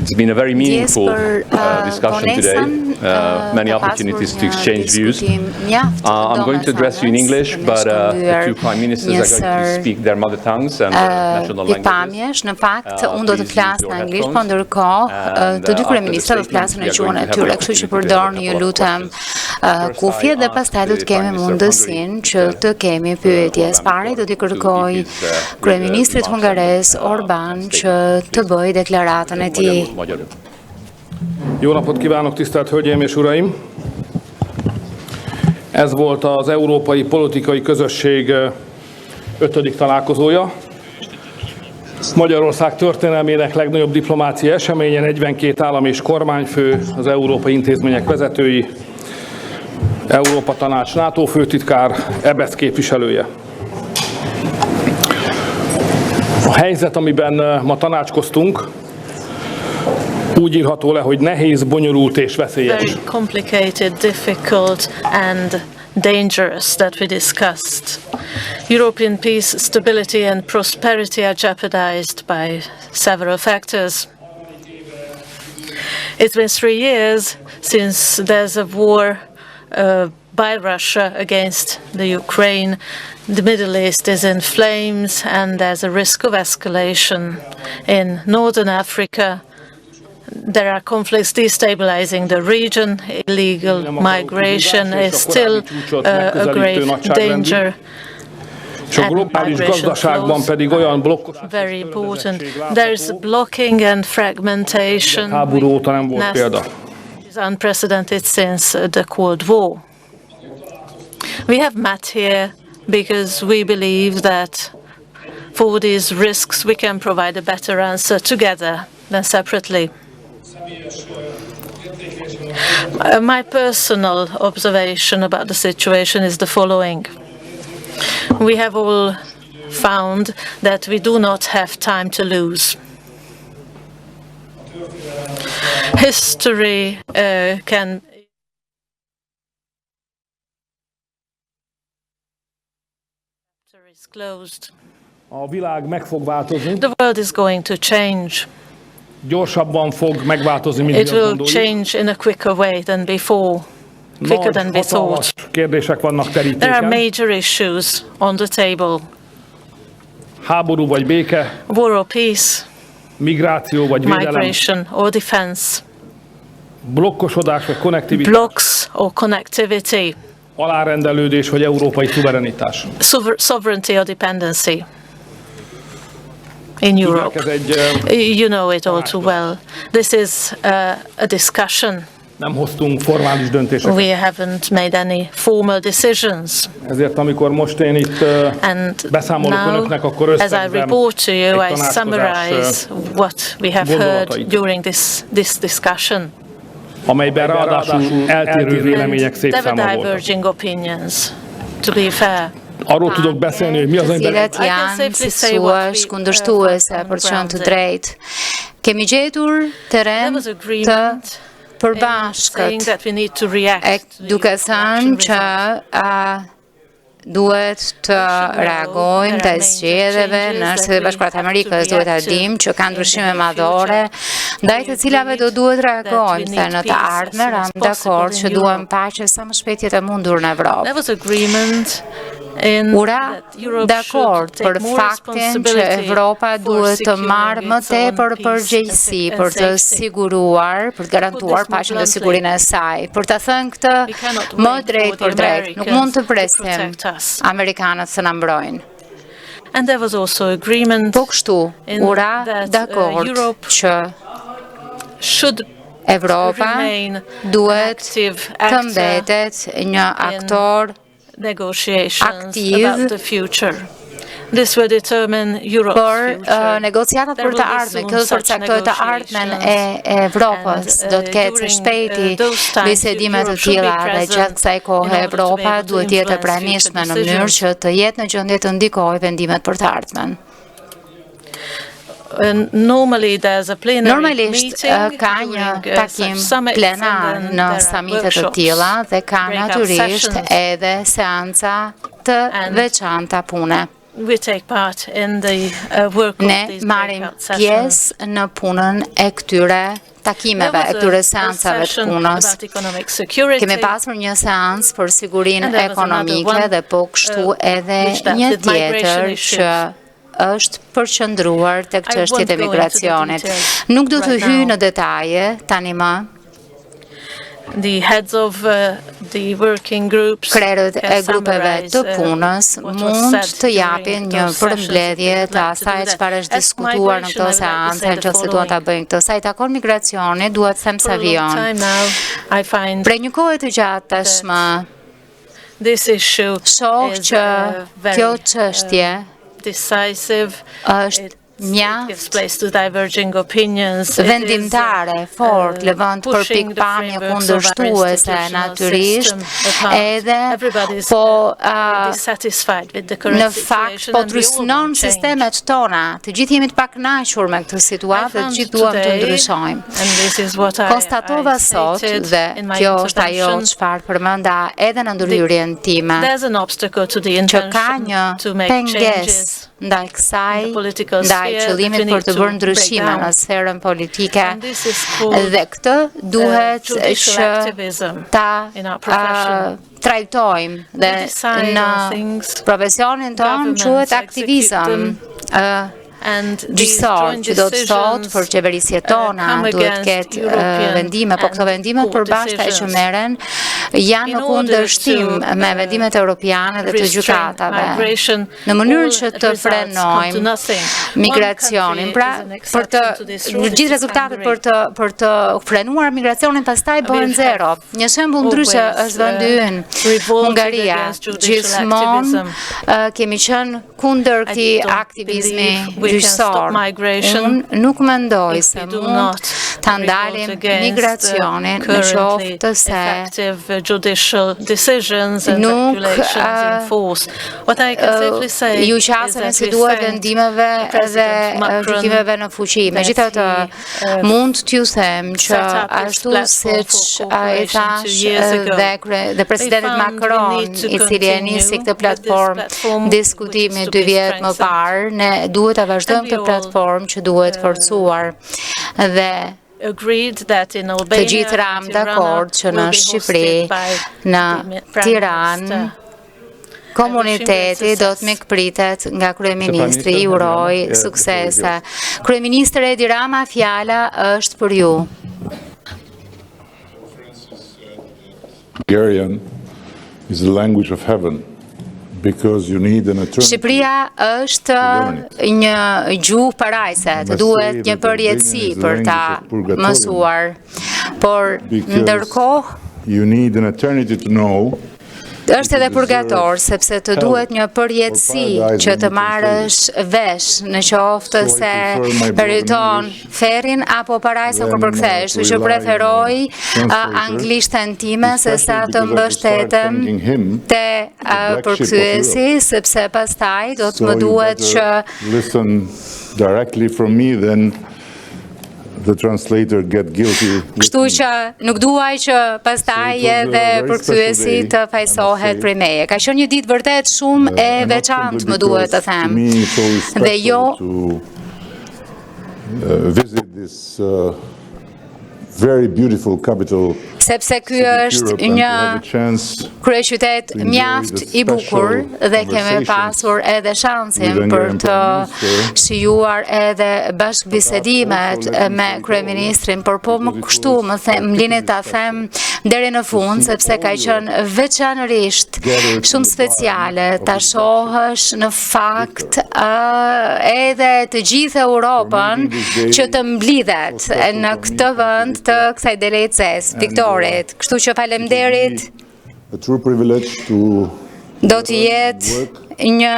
It's been a very meaningful discussion today. Many opportunities to exchange views. I'm going to address you in English, but the two prime ministers are going to speak their mother tongues and national languages. Në fakt, unë do të flas në anglisht, po ndërkohë të dy kryeministrat do të flasin në gjuhën e tyre, kështu që përdorni ju lutem kufje dhe pastaj do të kemi mundësinë që të kemi pyetjes. Pari do t'i kërkoj kryeministrit hungarez Orbán që të bëjë deklaratën e tij. Jó napot kívánok, tisztelt Hölgyeim és Uraim! Ez volt az Európai Politikai Közösség 5. találkozója. Magyarország történelmének legnagyobb diplomáciai eseménye, 42 állam és kormányfő, az európai intézmények vezetői, Európa Tanács NATO főtitkár, EBESZ képviselője. A helyzet, amiben ma tanácskoztunk, úgy írható le, hogy nehéz, bonyolult és veszélyes. Very complicated, difficult and dangerous that we discussed. European peace, stability and prosperity are jeopardized by several factors. It's been 3 years since there's a war by Russia against the Ukraine. The Middle East is in flames and there's a risk of escalation in Northern Africa. There are conflicts destabilizing the region. Illegal migration is still a grave danger. And migration flows very important. There's blocking and fragmentation. It's unprecedented since the Cold War. We have met here because we believe that for these risks we can provide a better answer together than separately. My personal observation about the situation is the following. We have all found that we do not have time to lose. History can is closed. A világ meg fog változni. The world is going to change. Gyorsabban fog megváltozni, mint It will change in a quicker way than before, quicker than we thought. Kérdések vannak terítéken. There are major issues on the table. Háború vagy béke, war or peace, migráció vagy védelem, migration or defense, blokkosodás vagy konnektivitás, blocks or connectivity, alárendelődés vagy európai szuverenitás. Sovereignty or dependency. In Europe. You know it all too well. This is a discussion. Nem hoztunk formális döntéseket. We haven't made any formal decisions. Ezért amikor most én itt beszámolok önöknek, akkor as I report to you, I summarize what we have heard during this discussion. Amelyben ráadásul eltérő vélemények szétszámolva voltak. Diverging opinions, to be fair. Arról tudok beszélni, hogy mi az, amiben janë si suash kundërshtuese për të qenë të drejtë. Kemi gjetur terren të përbashkët, duke thënë që duhet të reagojmë të zgjedhjeve në Shtetet e Bashkuara të Amerikës, duhet ta dimë që ka ndryshime madhore ndaj të cilave do duhet reagojmë, se në të ardhmen jam dakord që duam paqe sa më shpejt jetë mundur në Evropë. Ura dakord për faktin që Evropa duhet të marrë më tepër përgjegjësi për të siguruar, për të garantuar paqen dhe sigurinë e saj. Për të thënë këtë më drejt për drejt, nuk mund të presim amerikanët të na mbrojnë. Po kështu, ura dakord që Evropa duhet të mbetet një aktor aktiv për negociatat për të ardhmen. Kjo do të përcaktojë të ardhmen e Evropës. Do të ketë së shpejti bisedime të tilla dhe gjatë kësaj kohe Evropa duhet të jetë e pranishme në mënyrë që të jetë në gjendje të ndikojë vendimet për të ardhmen. Normalisht ka një takim plenar në samitet të tilla dhe ka natyrisht edhe seanca të veçanta pune. we take part in the work of Ne these marrim breakout sessions. pjesë në punën e këtyre takimeve, e këtyre seansave të punës. Kemi pasur një seans për sigurinë ekonomike dhe po kështu edhe një tjetër që është përqendruar tek çështjet e migracionit. Nuk do të hyj në detaje tani më. The heads of the working groups Krerët e grupeve të punës mund të japin një përmbledhje të asaj çfarë është diskutuar në këto seanse, nëse duan ta bëjnë këtë. Sa i takon migracionit, dua të them sa vijon. Prej një kohe të gjatë tashmë, shoh që kjo çështje është mjaft vendimtare, fort, lëvënd për pikpamje kundërshtuese natyrisht, edhe po në fakt po trysnon sistemet tona. Të gjithë jemi të pakënaqur me këtë situatë dhe të gjithë duam të ndryshojmë. Konstatova sot dhe kjo është ajo çfarë përmenda edhe në ndërhyrjen time, që ka një pengesë ndaj kësaj, ndaj qëllimit për të bërë ndryshime në sferën politike, dhe këtë duhet që ta trajtojmë dhe në profesionin tonë quhet aktivizëm gjyqësor, që do të thotë për qeverisjet tona duhet ketë vendime, po këto vendimet përbashkëta që merren janë në kundërshtim me vendimet europiane dhe të gjykatave, në mënyrën që të frenojmë migracionin. Pra, për të gjithë rezultatet për të frenuar migracionin pastaj bëhen zero. Një shembull ndryshe është vendi ynë, Hungaria. Gjithmonë kemi qenë kundër këtij aktivizmi gjyqësor. Unë nuk mendoj se mund ta ndalim migracionin në qoftë se nuk ju qasën si duhet vendimeve dhe gjykimeve në fuqi. Megjithatë, mund t'ju them që ashtu siç i thash dhe presidentit Macron, i cili e nisi këtë platformë diskutimi 2 vjet më parë, ne duhet ta vazhdojmë këtë platformë që duhet forcuar dhe të gjithë ram dakord që në Shqipëri, në Tiranë, komuniteti do të mikpritet nga kryeministri, i uroj suksese. Kryeministër Edi Rama, fjala është për ju. Hungarian is the language of heaven. Shqipëria është një gjuhë parajse, të duhet një përjetësi për ta mësuar, por ndërkohë është edhe purgator, sepse të duhet një përjetësi që të marrësh vesh në qoftë se meriton ferrin apo parajsën kur përkthesh, që preferoj anglishtën time sesa të mbështetem te përkthyesi, sepse pastaj do të më duhet që kështu që nuk duaj që pastaj edhe përkthyesi të fajsohet prej meje. Ka qenë një ditë vërtet shumë e veçantë, më duhet të them. Dhe jo sepse ky është një kryeqytet mjaft i bukur dhe kemi pasur edhe shansin për të shijuar edhe bashkëbisedimet me kryeministrin, por po më kështu më lini ta them deri në fund, sepse ka qenë veçanërisht shumë speciale ta shohësh në fakt edhe të gjithë Europën që të mblidhet në këtë vend të kësaj delegacës fiktorit. Kështu që faleminderit. Do të jetë një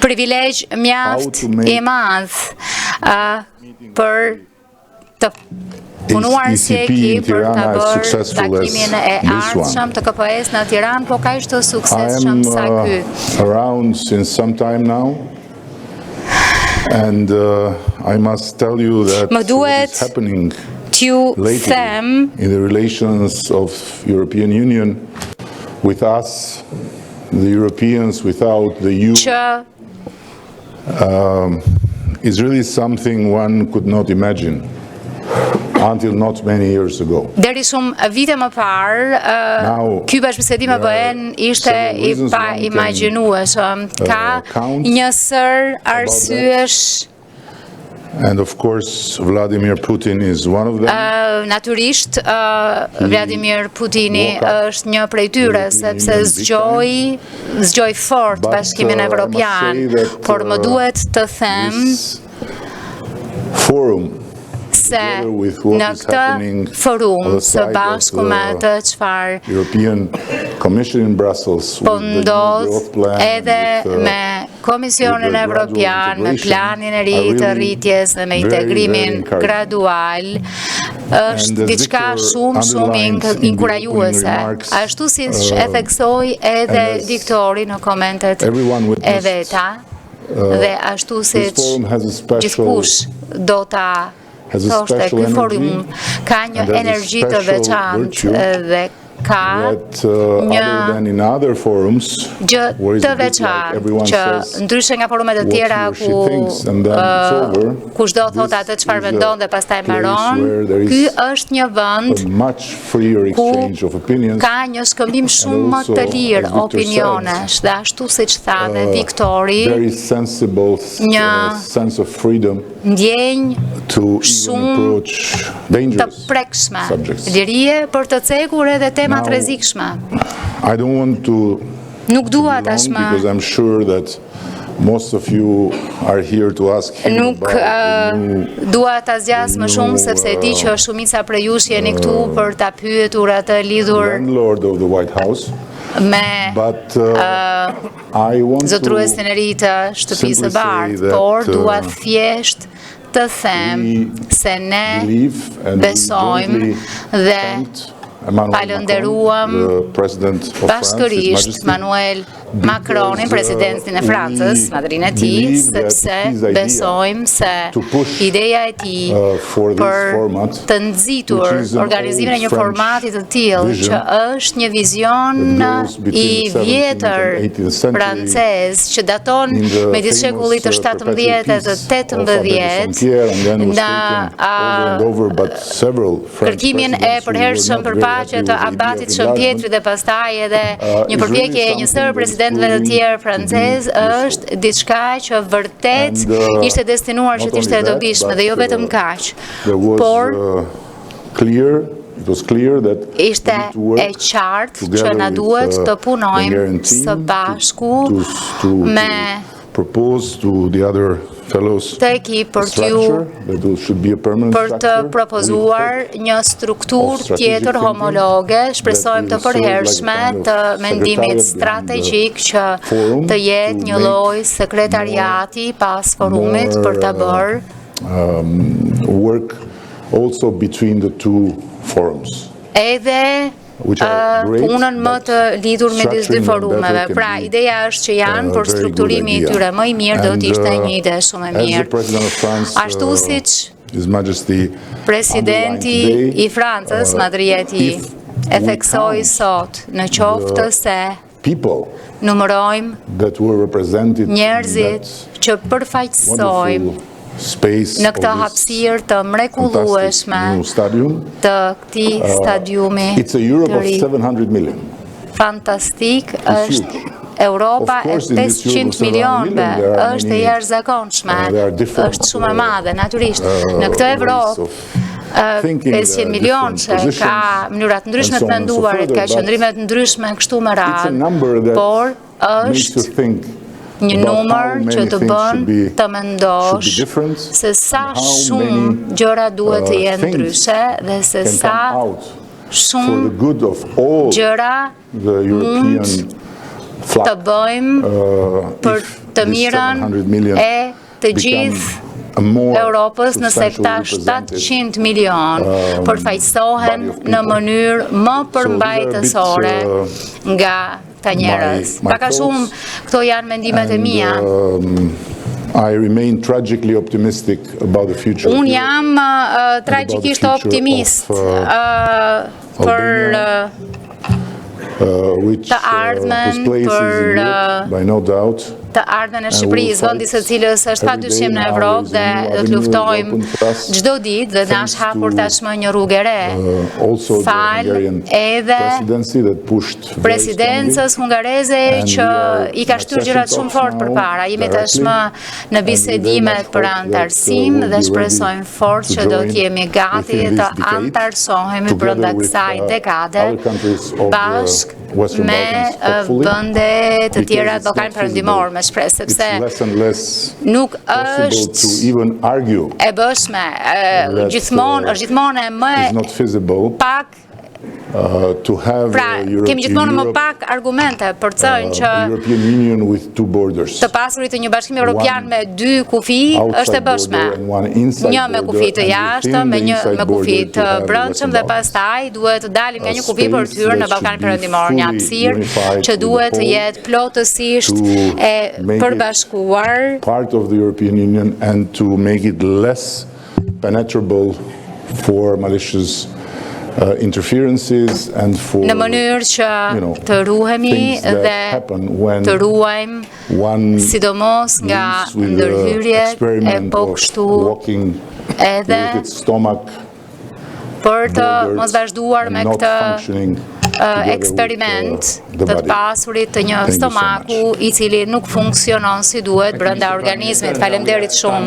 privilegj mjaft i madh për të punuar si ekip për të bërë takimin e ardhshëm të KPS në Tiranë, po kaq të suksesshëm sa ky. And I must tell you that what is happening lately in the relations of European Union with us the Europeans without the EU is really something one could not imagine until not many years ago. Deri shumë vite më parë, ky bashkëbisedim e BE-n ishte I pa imagjinueshëm. Ka një sër arsyesh. And of course, Vladimir Putin is one of them. Natyrisht, Vladimir Putini është një prej tyre, sepse zgjoj fort Bashkimin Evropian, por më duhet të them se në këtë forum së bashku me të çfarë po ndodh edhe me Komisionin Evropian, me planin e ri të rritjes dhe me integrimin gradual, është diçka shumë inkurajuese. Ashtu siç e theksoi edhe diktori në komentet e veta, dhe ashtu siç gjithkush do ta thoshte, ky forum ka një energji të veçantë dhe ka një gjë të veçantë që ndryshe nga forumet e tjera ku kushdo thot atë çfarë mendon dhe pastaj mbaron, ky është një vend ku ka një shkëmbim shumë më të lirë opinionesh dhe ashtu siç tha dhe Viktori, një ndjenjë shumë të prekshme, lirie për të cekur edhe tema të rrezikshme. Nuk dua tashmë. Nuk dua ta zgjas më shumë sepse e di që shumica prej jush jeni këtu për ta pyetur atë lidhur me zotruesin e ri të shtëpisë së bardhë, por dua thjesht të them se ne besojmë dhe falenderuam bashkërisht Manuel Macronin, presidentin e Francës, madrinë e tij, sepse besojmë se ideja e tij për të nxitur organizimin e një formati të tillë që është një vizion I vjetër francez që daton midis shekullit të 17 dhe të 18 në kërkimin e përhershëm për paqe të abatit Shëmbjetrit dhe pastaj edhe një përpjekje e një sër presidentëve të tjerë francez është diçka që vërtet ishte destinuar që të ishte e dobishme dhe jo vetëm kaq, por ishte e qartë që na duhet të punojmë së bashku me të ekip për të propozuar një strukturë tjetër homologe, shpresojmë të përhershme të mendimit strategjik që të jetë një lloj sekretariati pas forumit për ta bërë edhe punën më të lidhur midis dy forumeve. Pra, ideja është që janë për strukturimi I tyre më I mirë do të ishte një ide shumë e mirë. Ashtu siç presidenti I Francës, Madrieti, e theksoi sot, në qoftë se numërojmë njerëzit që përfaqësojmë në këtë hapësirë të mrekullueshme të këtij stadiumi të ri. Fantastik është Europa e 500 milionëve, është e jashtëzakonshme, është shumë e madhe, natyrisht. Në këtë Evropë 500 milion që ka mënyrat ndryshme të menduarit, ka qëndrime të ndryshme kështu me radhë, por është një numër që të bën të mendosh se sa shumë gjëra duhet të jenë ndryshe dhe se sa shumë gjëra mund të bëjmë për të mirën e të gjithë Europës nëse këta 700 milion përfaqësohen në mënyrë më përmbajtësore nga ta njerëz. Paka shumë këto janë mendimet e mia. Unë jam tragjikisht optimist për which ardhmen whose place is in Europe, by no doubt. Të ardhmen e Shqipërisë, vendi së cilës është padyshim në Evropë dhe do të luftojmë çdo ditë dhe na është hapur tashmë një rrugë e re. Fal edhe presidencës hungareze që I ka shtyr gjërat shumë fort përpara. Jemi tashmë në bisedimet për antarësim dhe shpresojmë fort që do të jemi gati të antarësohemi brenda kësaj dekade bashkë me vende të tjera të Ballkanit Perëndimor, me shpresë, sepse nuk është e bëshme, gjithmonë e më pak. Pra, kemi gjithmonë më pak argumente për të thënë që të pasurit të një bashkimi evropian me dy kufi është e bëshme. Një me kufi të jashtëm, me kufi të brendshëm dhe pastaj duhet të dalim nga një kufi për të hyrë në Ballkanin Perëndimor, një hapësirë që duhet të jetë plotësisht e përbashkuar. Part of the European Union and to make it less penetrable for malicious interferences and for në mënyrë që të ruhemi dhe të ruajmë sidomos nga ndërhyrjet e pokshtu edhe për të mos vazhduar me këtë eksperiment të pasurit të një stomaku I cili nuk funksionon si duhet brenda organizmit. Faleminderit shumë.